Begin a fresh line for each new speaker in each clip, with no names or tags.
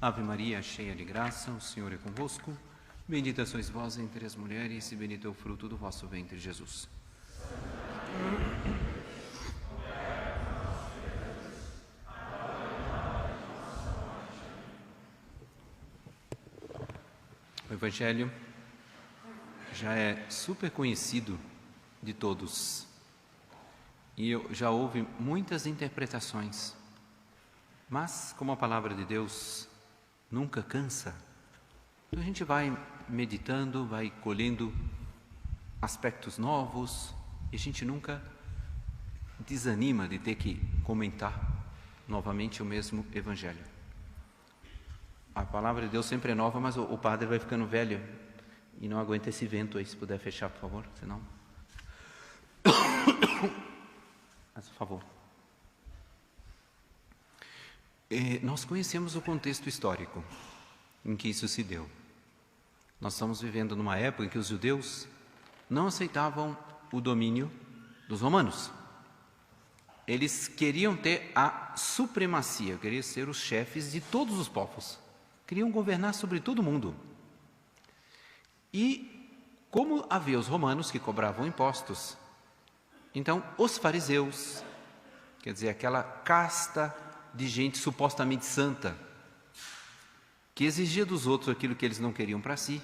Ave Maria, cheia de graça, o Senhor é convosco. Bendita sois vós entre as mulheres, e bendito é o fruto do vosso ventre, Jesus. O Evangelho já é super conhecido de todos e já houve muitas interpretações, mas como a palavra de Deus nunca cansa, então a gente vai meditando, vai colhendo aspectos novos e a gente nunca desanima de ter que comentar novamente o mesmo Evangelho. A palavra de Deus sempre é nova, mas o padre vai ficando velho e não aguenta esse vento aí. Se puder fechar, por favor, senão... Mas, por favor. Nós conhecemos o contexto histórico em que isso se deu. Nós estamos vivendo numa época em que os judeus não aceitavam o domínio dos romanos. Eles queriam ter a supremacia, queriam ser os chefes de todos os povos. Queriam governar sobre todo mundo. E como havia os romanos que cobravam impostos, então os fariseus, quer dizer, aquela casta de gente supostamente santa, que exigia dos outros aquilo que eles não queriam para si,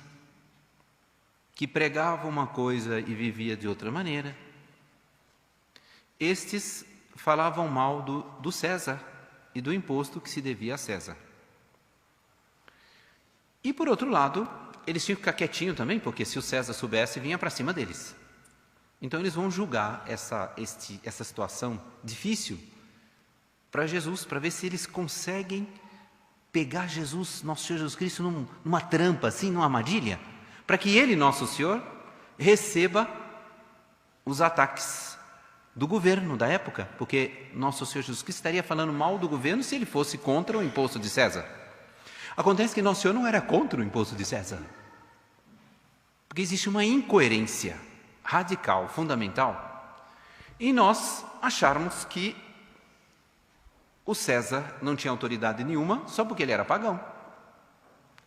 que pregava uma coisa e vivia de outra maneira, estes falavam mal do César e do imposto que se devia a César. E, por outro lado, eles tinham que ficar quietinhos também, porque se o César soubesse, vinha para cima deles. Então, eles vão julgar essa situação difícil para Jesus, para ver se eles conseguem pegar Jesus, nosso Senhor Jesus Cristo, numa trampa, assim, numa armadilha, para que Ele, nosso Senhor, receba os ataques do governo da época, porque nosso Senhor Jesus Cristo estaria falando mal do governo se ele fosse contra o imposto de César. Acontece que nosso Senhor não era contra o imposto de César, porque existe uma incoerência radical, fundamental, em nós acharmos que o César não tinha autoridade nenhuma só porque ele era pagão.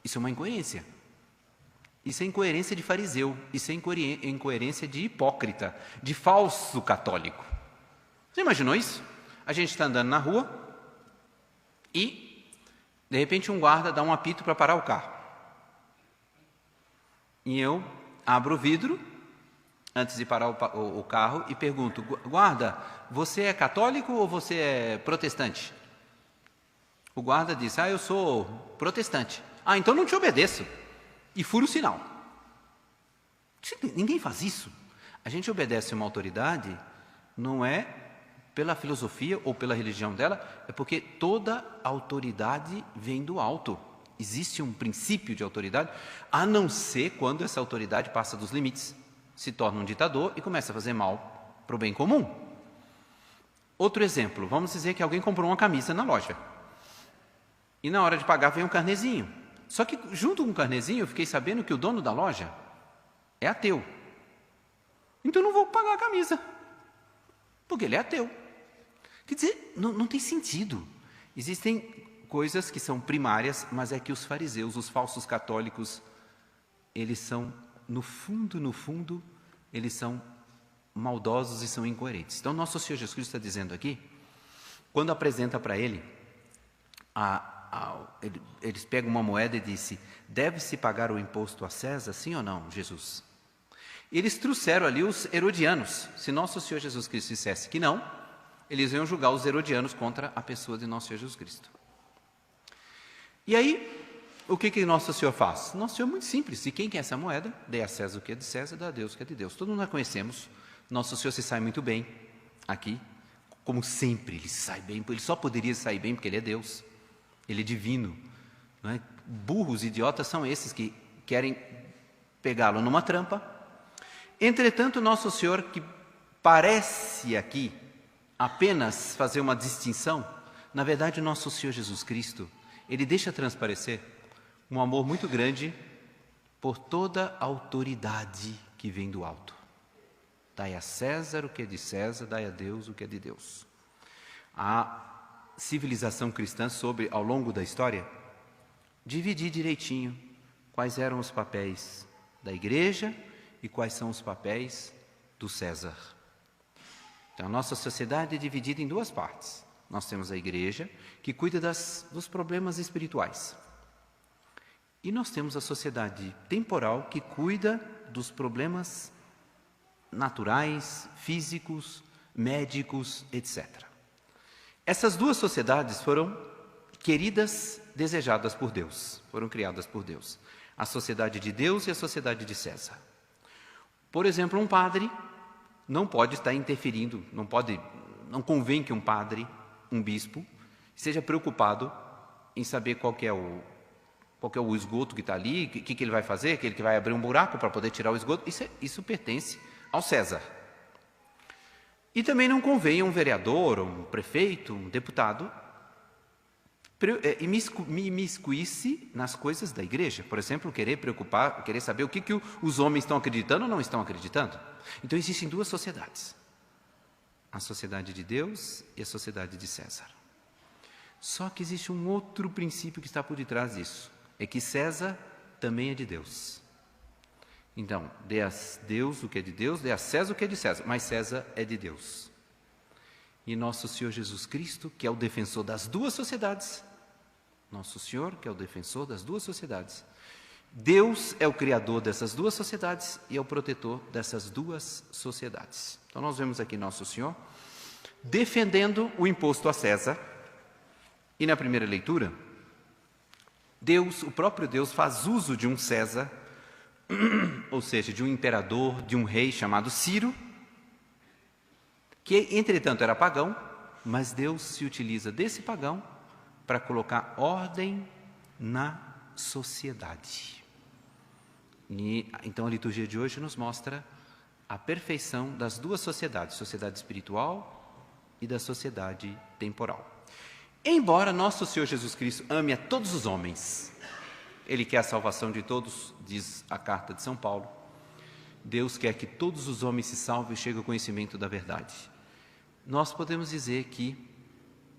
Isso é uma incoerência. Isso é incoerência de fariseu, isso é incoerência de hipócrita, de falso católico. Você imaginou isso? A gente está andando na rua e de repente um guarda dá um apito para parar o carro. E eu abro o vidro, antes de parar o carro, e pergunto: guarda, você é católico ou você é protestante? O guarda diz: eu sou protestante. Então não te obedeço. E fura o sinal. Ninguém faz isso. A gente obedece uma autoridade, não é pela filosofia ou pela religião dela, é porque toda autoridade vem do alto. Existe um princípio de autoridade, a não ser quando essa autoridade passa dos limites, se torna um ditador e começa a fazer mal para o bem comum. Outro exemplo, vamos dizer que alguém comprou uma camisa na loja. E na hora de pagar vem um carnezinho. Só que junto com o carnezinho eu fiquei sabendo que o dono da loja é ateu. Então eu não vou pagar a camisa, porque ele é ateu. Quer dizer, não tem sentido. Existem coisas que são primárias, mas é que os fariseus, os falsos católicos, eles são, no fundo, eles são maldosos e são incoerentes. Então, nosso Senhor Jesus Cristo está dizendo aqui, quando apresenta para ele, eles pegam uma moeda e dizem: deve-se pagar o imposto a César, sim ou não, Jesus? Eles trouxeram ali os herodianos. Se nosso Senhor Jesus Cristo dissesse que não, eles iam julgar os herodianos contra a pessoa de nosso Senhor Jesus Cristo. E aí, o que nosso Senhor faz? Nosso Senhor é muito simples. E quem quer essa moeda? Dê a César o que é de César, dê a Deus o que é de Deus. Todo mundo a conhecemos. Nosso Senhor se sai muito bem aqui. Como sempre, ele sai bem. Ele só poderia sair bem porque ele é Deus. Ele é divino. Não é? Burros, idiotas são esses que querem pegá-lo numa trampa. Entretanto, nosso Senhor, que parece aqui apenas fazer uma distinção, na verdade, nosso Senhor Jesus Cristo, ele deixa transparecer um amor muito grande por toda a autoridade que vem do alto. Dai a César o que é de César, dai a Deus o que é de Deus. A civilização cristã, ao longo da história, dividir direitinho quais eram os papéis da igreja e quais são os papéis do César. Então, a nossa sociedade é dividida em duas partes. Nós temos a igreja, que cuida dos problemas espirituais. E nós temos a sociedade temporal, que cuida dos problemas naturais, físicos, médicos, etc. Essas duas sociedades foram queridas, desejadas por Deus, foram criadas por Deus. A sociedade de Deus e a sociedade de César. Por exemplo, um padre não pode estar interferindo, não convém que um padre, um bispo, seja preocupado em saber qual é o esgoto que está ali, o que ele vai fazer, que ele vai abrir um buraco para poder tirar o esgoto. Isso pertence ao César. E também não convém a um vereador, um prefeito, um deputado, imiscuir-se nas coisas da igreja. Por exemplo, querer saber o que os homens estão acreditando ou não estão acreditando. Então, existem duas sociedades. A sociedade de Deus e a sociedade de César. Só que existe um outro princípio que está por detrás disso. É que César também é de Deus. Então, dê a Deus o que é de Deus, dê a César o que é de César. Mas César é de Deus. E nosso Senhor Jesus Cristo, que é o defensor das duas sociedades, nosso Senhor, que é o defensor das duas sociedades, Deus é o criador dessas duas sociedades e é o protetor dessas duas sociedades. Então, nós vemos aqui nosso Senhor defendendo o imposto a César. E na primeira leitura, o próprio Deus faz uso de um César, ou seja, de um imperador, de um rei chamado Ciro, que, entretanto, era pagão, mas Deus se utiliza desse pagão para colocar ordem na sociedade. E, então, a liturgia de hoje nos mostra a perfeição das duas sociedades, sociedade espiritual e da sociedade temporal. Embora nosso Senhor Jesus Cristo ame a todos os homens, Ele quer a salvação de todos, diz a carta de São Paulo. Deus quer que todos os homens se salvem e cheguem ao conhecimento da verdade. Nós podemos dizer que,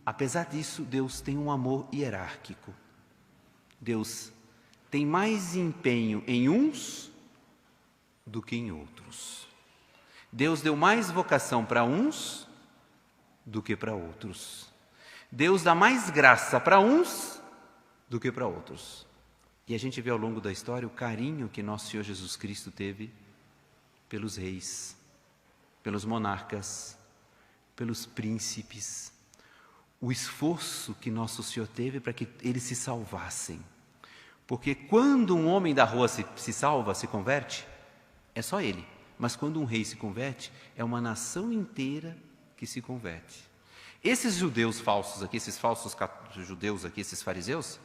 apesar disso, Deus tem um amor hierárquico. Deus tem mais empenho em uns do que em outros. Deus deu mais vocação para uns do que para outros. Deus dá mais graça para uns do que para outros. E a gente vê ao longo da história o carinho que nosso Senhor Jesus Cristo teve pelos reis, pelos monarcas, pelos príncipes, o esforço que nosso Senhor teve para que eles se salvassem. Porque quando um homem da rua se salva, se converte, é só ele. Mas quando um rei se converte, é uma nação inteira que se converte. Esses judeus falsos aqui, esses falsos judeus aqui, esses fariseus,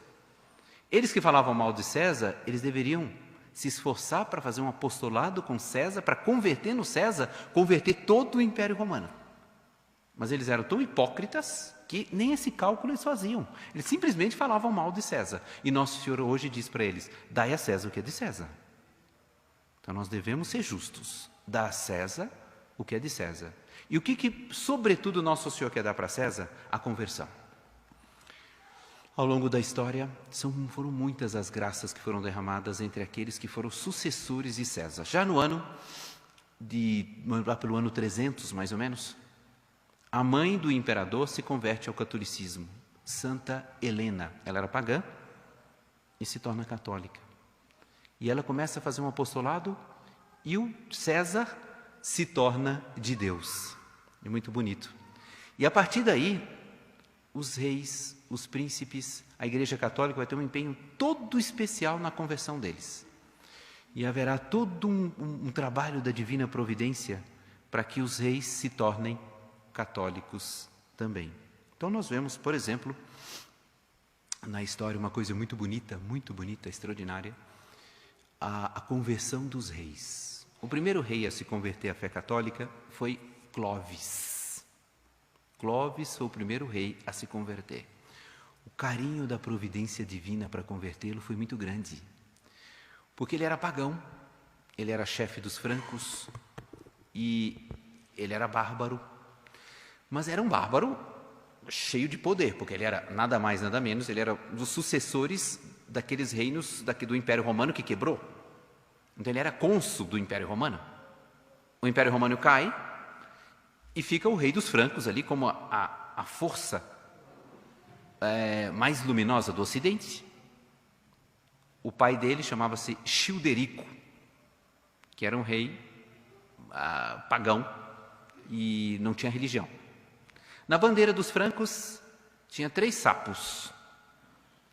eles que falavam mal de César, eles deveriam se esforçar para fazer um apostolado com César, para converter no César, converter todo o Império Romano. Mas eles eram tão hipócritas que nem esse cálculo eles faziam. Eles simplesmente falavam mal de César. E nosso Senhor hoje diz para eles: dai a César o que é de César. Então nós devemos ser justos. Dar a César o que é de César. E o que sobretudo, nosso Senhor quer dar para César? A conversão. Ao longo da história, foram muitas as graças que foram derramadas entre aqueles que foram sucessores de César. Já lá pelo ano 300, mais ou menos, a mãe do imperador se converte ao catolicismo, Santa Helena. Ela era pagã e se torna católica. E ela começa a fazer um apostolado e o César se torna de Deus. É muito bonito. E a partir daí, os reis, os príncipes, a Igreja Católica vai ter um empenho todo especial na conversão deles. E haverá todo um trabalho da divina providência para que os reis se tornem católicos também. Então nós vemos, por exemplo, na história uma coisa muito bonita, extraordinária, a conversão dos reis. O primeiro rei a se converter à fé católica foi Clovis. Clovis foi o primeiro rei a se converter. O carinho da providência divina para convertê-lo foi muito grande, porque ele era pagão, ele era chefe dos francos e ele era bárbaro, mas era um bárbaro cheio de poder, porque ele era nada mais, nada menos, ele era dos sucessores daqueles reinos do Império Romano que quebrou. Então ele era cônsul do Império Romano. O Império Romano cai e fica o rei dos francos ali como a força mais luminosa do Ocidente. O pai dele chamava-se Childerico, que era um rei pagão e não tinha religião. Na bandeira dos francos tinha 3 sapos.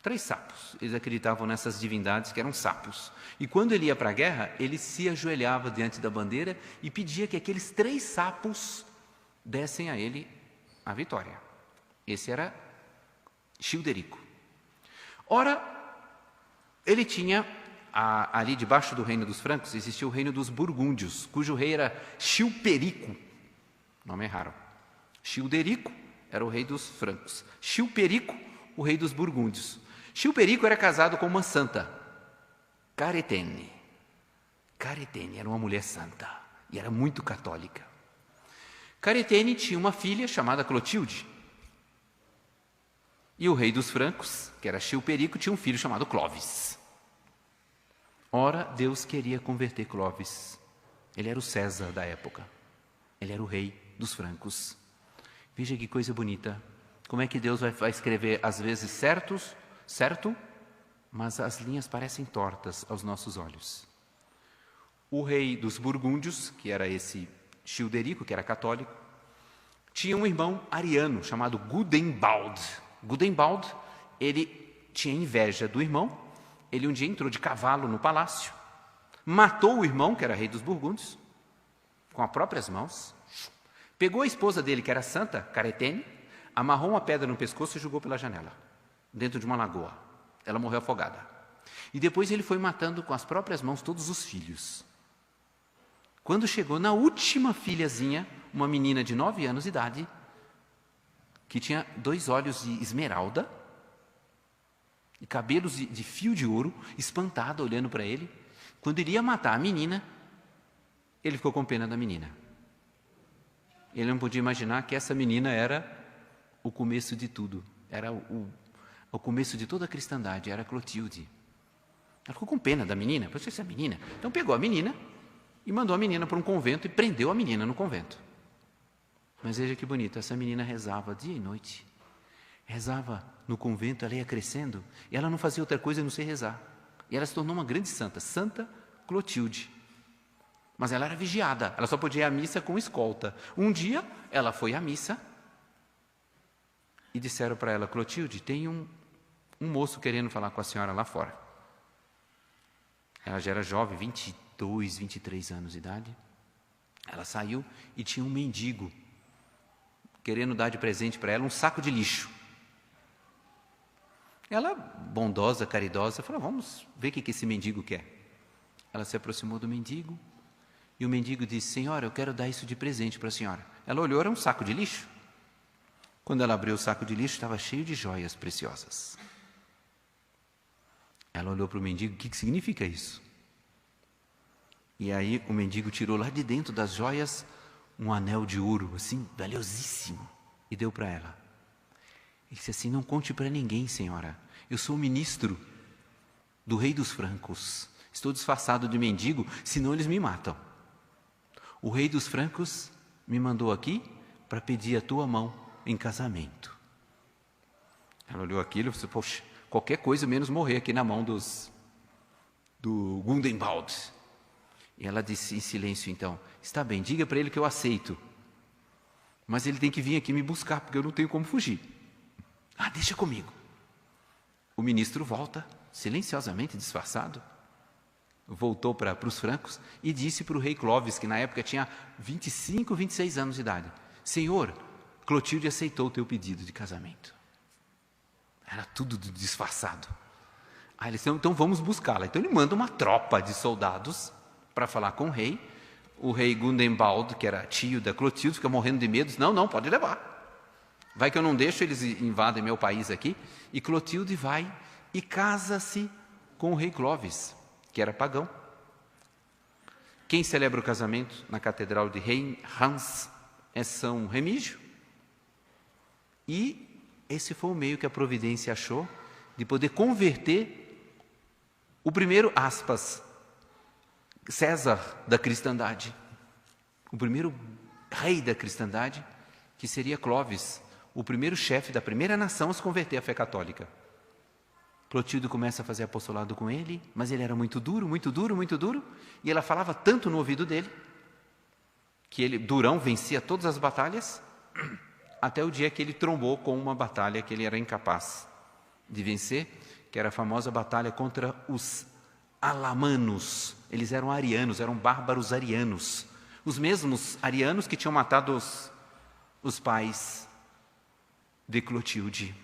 3 sapos. Eles acreditavam nessas divindades que eram sapos. E quando ele ia para a guerra, ele se ajoelhava diante da bandeira e pedia que aqueles 3 sapos dessem a ele a vitória. Esse era Childerico. Ora, ele tinha, ali debaixo do reino dos francos, existia o reino dos burgúndios, cujo rei era Chilperico. Nome é raro. Childerico era o rei dos francos. Chilperico, o rei dos burgúndios. Chilperico era casado com uma santa, Caretene. Caretene era uma mulher santa e era muito católica. Caretene tinha uma filha chamada Clotilde. E o rei dos francos, que era Chilperico, tinha um filho chamado Clovis. Ora, Deus queria converter Clovis. Ele era o César da época. Ele era o rei dos francos. Veja que coisa bonita. Como é que Deus vai escrever, às vezes, certo, mas as linhas parecem tortas aos nossos olhos. O rei dos burgúndios, que era esse Childerico, que era católico, tinha um irmão ariano chamado Gudembald. Gudembald, ele tinha inveja do irmão. Ele um dia entrou de cavalo no palácio, matou o irmão, que era rei dos burgúndios, com as próprias mãos, pegou a esposa dele, que era santa, Caretene, amarrou uma pedra no pescoço e jogou pela janela, dentro de uma lagoa. Ela morreu afogada. E depois ele foi matando com as próprias mãos todos os filhos. Quando chegou na última filhazinha, uma menina de 9 anos de idade, que tinha 2 olhos de esmeralda e cabelos de fio de ouro, espantada, olhando para ele. Quando ele ia matar a menina, ele ficou com pena da menina. Ele não podia imaginar que essa menina era o começo de tudo, era o começo de toda a cristandade, era Clotilde. Ela ficou com pena da menina, pois essa menina. Então pegou a menina e mandou a menina para um convento e prendeu a menina no convento. Mas veja que bonito, essa menina rezava dia e noite. Rezava no convento, ela ia crescendo, e ela não fazia outra coisa a não ser rezar. E ela se tornou uma grande santa, Santa Clotilde. Mas ela era vigiada, ela só podia ir à missa com escolta. Um dia, ela foi à missa e disseram para ela: Clotilde, tem um moço querendo falar com a senhora lá fora. Ela já era jovem, 22, 23 anos de idade. Ela saiu e tinha um mendigo querendo dar de presente para ela um saco de lixo. Ela, bondosa, caridosa, falou: vamos ver o que esse mendigo quer. Ela se aproximou do mendigo e o mendigo disse: senhora, eu quero dar isso de presente para a senhora. Ela olhou, era um saco de lixo. Quando ela abriu o saco de lixo, estava cheio de joias preciosas. Ela olhou para o mendigo: o que significa isso? E aí o mendigo tirou lá de dentro das joias um anel de ouro, assim, valiosíssimo, e deu para ela. Ele disse assim: não conte para ninguém, senhora, eu sou o ministro do rei dos francos, estou disfarçado de mendigo, senão eles me matam. O rei dos francos me mandou aqui para pedir a tua mão em casamento. Ela olhou aquilo e disse: poxa, qualquer coisa menos morrer aqui na mão do Gudembald. E ela disse em silêncio então: está bem, diga para ele que eu aceito, mas ele tem que vir aqui me buscar, porque eu não tenho como fugir. Ah, deixa comigo. O ministro volta, silenciosamente disfarçado, voltou para os francos e disse para o rei Clovis, que na época tinha 25, 26 anos de idade: senhor, Clotilde aceitou o teu pedido de casamento. Era tudo disfarçado. Aí ele disse: então vamos buscá-la. Então ele manda uma tropa de soldados para falar com o rei. O rei Gudembald, que era tio da Clotilde, fica morrendo de medo. Diz: não, pode levar. Vai que eu não deixo, eles invadem meu país aqui. E Clotilde vai e casa-se com o rei Clovis, que era pagão. Quem celebra o casamento na catedral de Reims é São Remígio. E esse foi o meio que a providência achou de poder converter O primeiro, aspas, César da cristandade, o primeiro rei da cristandade, que seria Clovis, o primeiro chefe da primeira nação a se converter à fé católica. Clotilde começa a fazer apostolado com ele, mas ele era muito duro, muito duro, muito duro, e ela falava tanto no ouvido dele, que ele, durão, vencia todas as batalhas, até o dia que ele trombou com uma batalha que ele era incapaz de vencer, que era a famosa batalha contra os alamanos. Eles eram arianos, eram bárbaros arianos, os mesmos arianos que tinham matado os pais de Clotilde,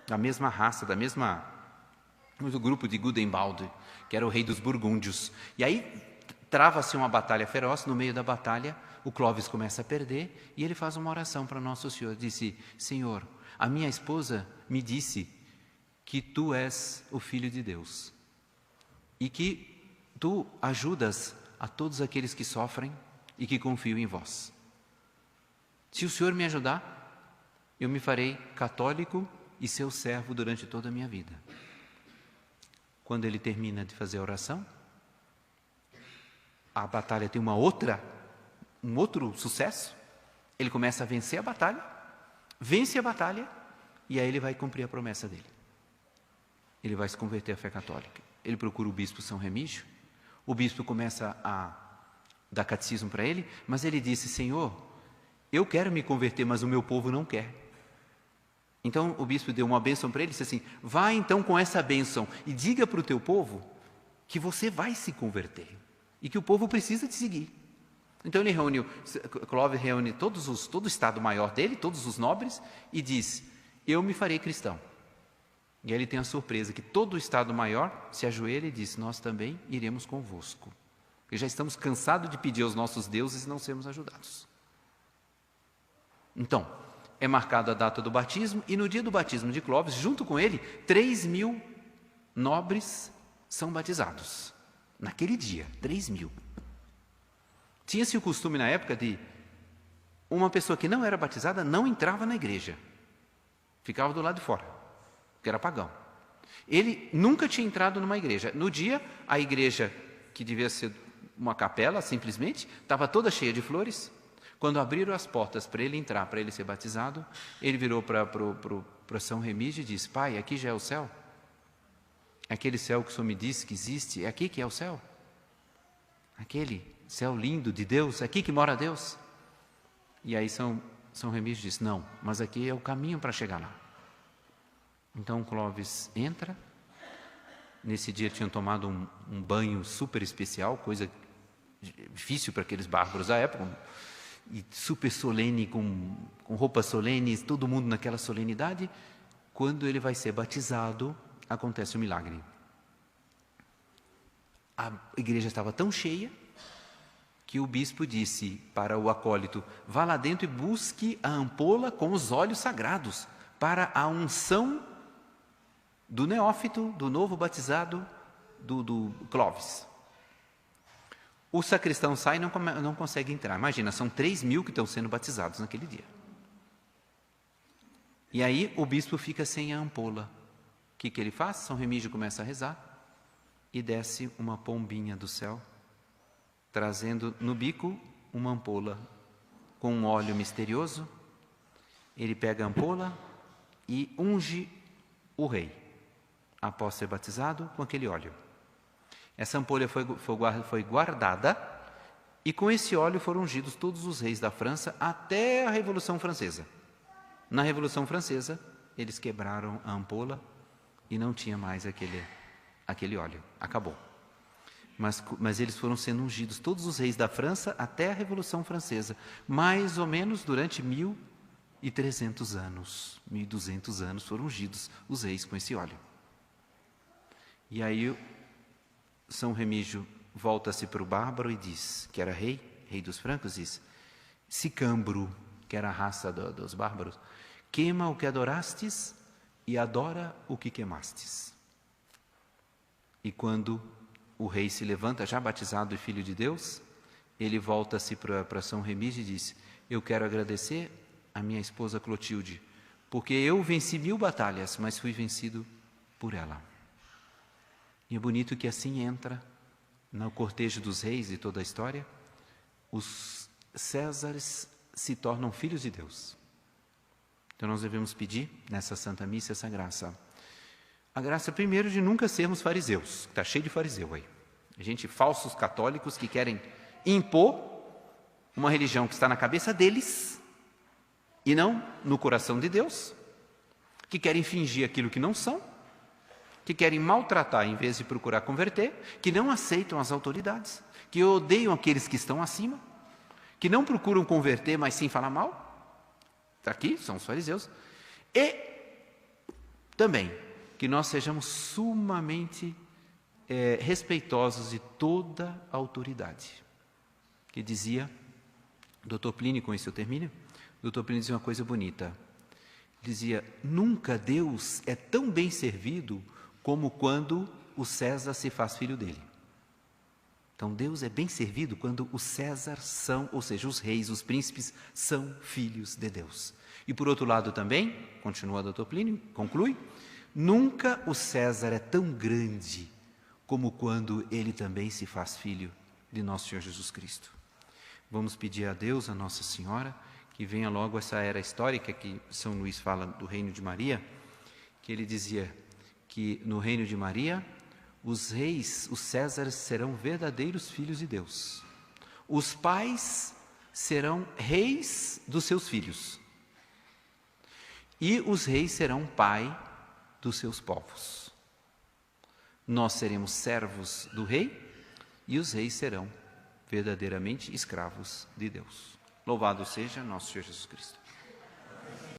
da mesma raça, do grupo de Gudenbaldo, que era o rei dos burgúndios. E aí trava-se uma batalha feroz. No meio da batalha, o Clovis começa a perder e ele faz uma oração para Nosso Senhor. Disse: Senhor, a minha esposa me disse que tu és o Filho de Deus e que tu ajudas a todos aqueles que sofrem e que confiam em vós. Se o Senhor me ajudar, eu me farei católico e seu servo durante toda a minha vida. Quando ele termina de fazer a oração, a batalha tem um outro sucesso. Ele começa a vencer a batalha, vence a batalha, e aí ele vai cumprir a promessa dele. Ele vai se converter à fé católica. Ele procura o bispo São Remígio, o bispo começa a dar catecismo para ele, mas ele disse: Senhor, eu quero me converter, mas o meu povo não quer. Então o bispo deu uma bênção para ele e disse assim: vá então com essa bênção e diga para o teu povo que você vai se converter e que o povo precisa te seguir. Então ele Clovis reúne todo o estado maior dele, todos os nobres, e diz: eu me farei cristão. E aí ele tem a surpresa que todo o estado maior se ajoelha e diz: nós também iremos convosco, porque já estamos cansados de pedir aos nossos deuses e não sermos ajudados. Então, é marcada a data do batismo, e no dia do batismo de Clovis, junto com ele, 3.000 nobres são batizados. Naquele dia, 3.000. Tinha-se o costume na época de uma pessoa que não era batizada não entrava na igreja, ficava do lado de fora, porque era pagão. Ele nunca tinha entrado numa igreja. No dia, a igreja, que devia ser uma capela simplesmente, estava toda cheia de flores. Quando abriram as portas para ele entrar, para ele ser batizado, ele virou para São Remígio e disse: Pai, aqui já é o céu? Aquele céu que o Senhor me disse que existe, é aqui que é o céu? Aquele céu lindo de Deus, é aqui que mora Deus? E aí São Remígio disse: não, mas aqui é o caminho para chegar lá. Então Clovis entra. Nesse dia tinham tomado um banho super especial, coisa difícil para aqueles bárbaros da época, e super solene, com roupas solenes, todo mundo naquela solenidade. Quando ele vai ser batizado, acontece um milagre. A igreja estava tão cheia que o bispo disse para o acólito: vá lá dentro e busque a ampola com os óleos sagrados para a unção do neófito, do novo batizado, do Clovis. O sacristão sai e não consegue entrar. Imagina, são 3.000 que estão sendo batizados naquele dia. E aí o bispo fica sem a ampola. O que ele faz? São Remígio começa a rezar e desce uma pombinha do céu, trazendo no bico uma ampola com um óleo misterioso. Ele pega a ampola e unge o rei, após ser batizado, com aquele óleo. Essa ampola foi guardada, e com esse óleo foram ungidos todos os reis da França até a Revolução Francesa. Na Revolução Francesa, eles quebraram a ampola e não tinha mais aquele óleo. Acabou. Mas eles foram sendo ungidos, todos os reis da França, até a Revolução Francesa, mais ou menos durante 1.300 anos, 1.200 anos foram ungidos os reis com esse óleo. E aí São Remígio volta-se para o bárbaro e diz, que era rei dos francos, diz: Sicambro, que era a raça dos bárbaros, queima o que adorastes e adora o que queimastes. E quando o rei se levanta, já batizado e filho de Deus, ele volta-se para São Remígio e diz: eu quero agradecer a minha esposa Clotilde, porque eu venci 1.000 batalhas, mas fui vencido por ela. E é bonito que assim entra no cortejo dos reis e toda a história, os Césares se tornam filhos de Deus. Então nós devemos pedir nessa Santa Missa essa graça. A graça primeiro de nunca sermos fariseus, está cheio de fariseu aí. Falsos católicos que querem impor uma religião que está na cabeça deles e não no coração de Deus, que querem fingir aquilo que não são, que querem maltratar em vez de procurar converter, que não aceitam as autoridades, que odeiam aqueles que estão acima, que não procuram converter, mas sim falar mal. Está aqui, são os fariseus. E também que nós sejamos sumamente respeitosos de toda a autoridade. Que dizia, Dr. Plínio, com isso eu termino, Dr. Plínio dizia uma coisa bonita. Dizia, nunca Deus é tão bem servido como quando o César se faz filho dele. Então Deus é bem servido quando os Césares são, ou seja, os reis, os príncipes, são filhos de Deus. E por outro lado também, continua Dr. Plínio, conclui, nunca o César é tão grande como quando ele também se faz filho de nosso Senhor Jesus Cristo. Vamos pedir a Deus, a Nossa Senhora, que venha logo essa era histórica que São Luís fala do reino de Maria, que ele dizia que no reino de Maria, os reis, os Césares, serão verdadeiros filhos de Deus. Os pais serão reis dos seus filhos. E os reis serão pai dos seus povos. Nós seremos servos do rei e os reis serão verdadeiramente escravos de Deus. Louvado seja nosso Senhor Jesus Cristo.